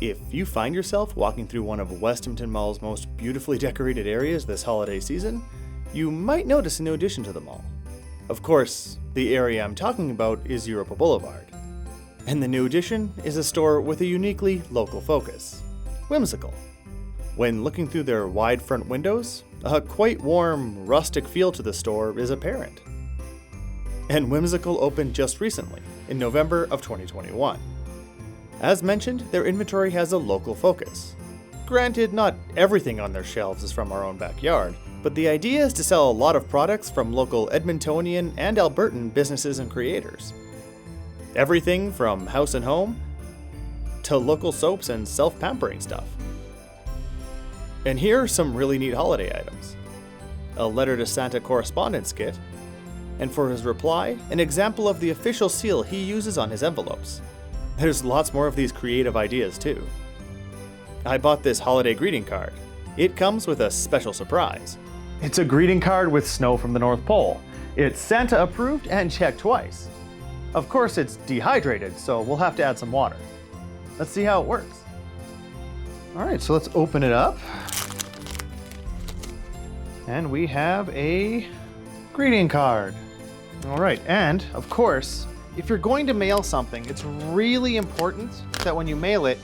If you find yourself walking through one of Westonton Mall's most beautifully decorated areas this holiday season, you might notice a new addition to the mall. Of course, the area I'm talking about is Europa Boulevard. And the new addition is a store with a uniquely local focus, Whimsical. When looking through their wide front windows, a quite warm, rustic feel to the store is apparent. And Whimsical opened just recently, in November of 2021. As mentioned, their inventory has a local focus. Granted, not everything on their shelves is from our own backyard, but the idea is to sell a lot of products from local Edmontonian and Albertan businesses and creators. Everything from house and home to local soaps and self-pampering stuff. And here are some really neat holiday items. A letter to Santa correspondence kit, and for his reply, an example of the official seal he uses on his envelopes. There's lots more of these creative ideas too. I bought this holiday greeting card. It comes with a special surprise. It's a greeting card with snow from the North Pole. It's Santa approved and checked twice. Of course it's dehydrated, so we'll have to add some water. Let's see how it works. All right, so let's open it up. And we have a greeting card. All right, and of course, if you're going to mail something, it's really important that when you mail it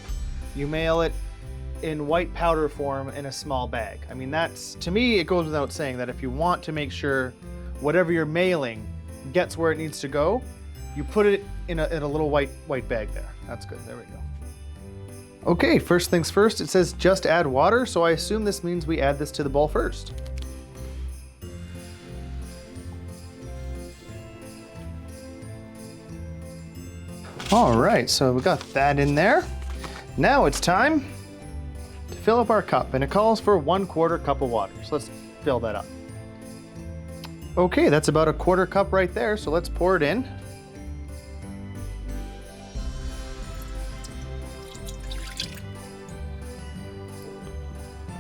in white powder form in a small bag. I mean, that's, to me, it goes without saying that if you want to make sure whatever you're mailing gets where it needs to go, you put it in a little white bag there. That's good, there we go. Okay, first things first, it says just add water, so I assume this means we add this to the bowl first. All right, so we got that in there. Now it's time to fill up our cup, and it calls for 1/4 cup of water. So let's fill that up. Okay, that's about a 1/4 cup right there, so let's pour it in.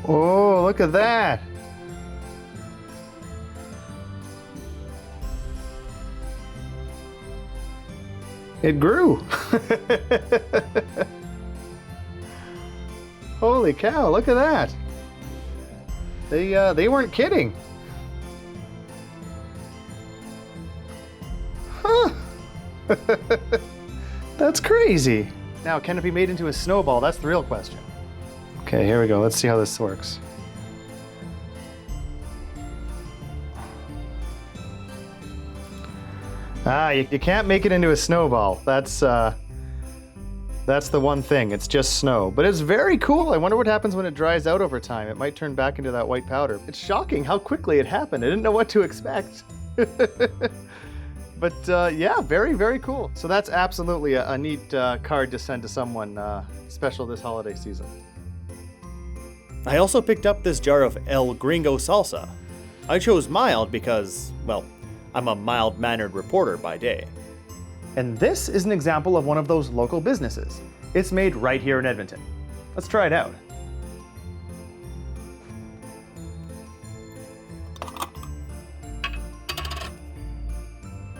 Oh, look at that. It grew. Holy cow, look at that. They weren't kidding. Huh. That's crazy. Now, can it be made into a snowball? That's the real question. Okay, here we go. Let's see how this works. You can't make it into a snowball. That's the one thing. It's just snow. But it's very cool. I wonder what happens when it dries out over time. It might turn back into that white powder. It's shocking how quickly it happened. I didn't know what to expect. But yeah, very, very cool. So that's absolutely a neat card to send to someone special this holiday season. I also picked up this jar of El Gringo salsa. I chose mild because, well, I'm a mild-mannered reporter by day. And this is an example of one of those local businesses. It's made right here in Edmonton. Let's try it out.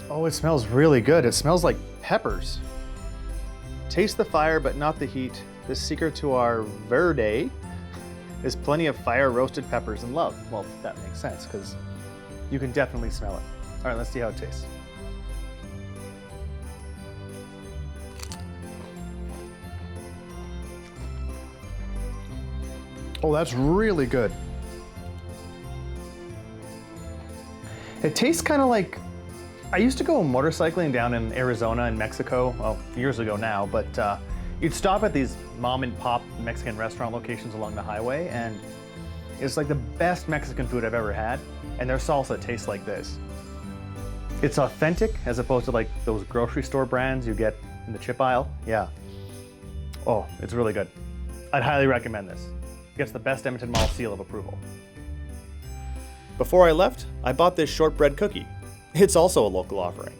Oh, it smells really good. It smells like peppers. Taste the fire, but not the heat. The secret to our verde is plenty of fire-roasted peppers and love. Well, that makes sense, because you can definitely smell it. All right, let's see how it tastes. Oh, that's really good. It tastes kind of like, I used to go motorcycling down in Arizona and Mexico, well, years ago now, but you'd stop at these mom and pop Mexican restaurant locations along the highway, and it's like the best Mexican food I've ever had, and their salsa tastes like this. It's authentic as opposed to like those grocery store brands you get in the chip aisle. Yeah. Oh, it's really good. I'd highly recommend this. It gets the best Edmonton Mall seal of approval. Before I left, I bought this shortbread cookie. It's also a local offering.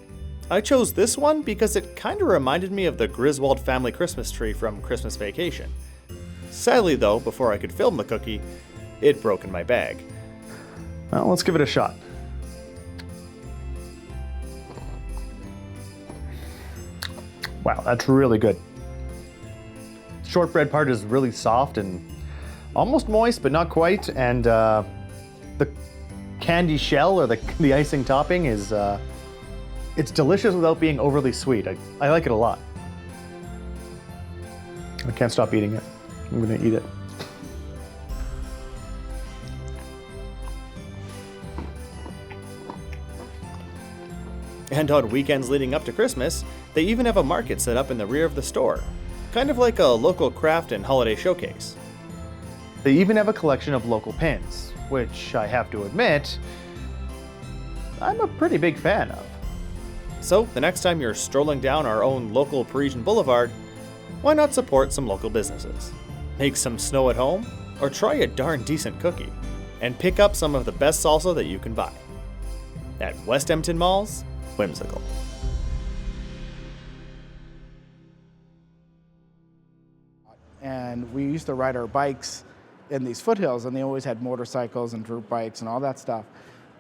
I chose this one because it kind of reminded me of the Griswold family Christmas tree from Christmas Vacation. Sadly though, before I could film the cookie, it broke in my bag. Well, let's give it a shot. Wow, that's really good. shortbread part is really soft and almost moist, but not quite. And the candy shell or the icing topping is it's delicious without being overly sweet. I like it a lot. I can't stop eating it. I'm gonna eat it. And on weekends leading up to Christmas, they even have a market set up in the rear of the store, kind of like a local craft and holiday showcase. They even have a collection of local pins, which I have to admit, I'm a pretty big fan of. So the next time you're strolling down our own local Parisian boulevard, why not support some local businesses? Make some snow at home, or try a darn decent cookie, and pick up some of the best salsa that you can buy. At Westhampton Malls, Whimsical. And we used to ride our bikes in these foothills, and they always had motorcycles and dirt bikes and all that stuff.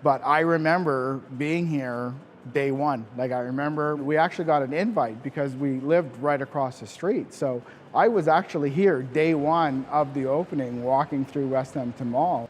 But I remember being here day one. Like, I remember we actually got an invite because we lived right across the street. So I was actually here day one of the opening, walking through Westhampton Mall.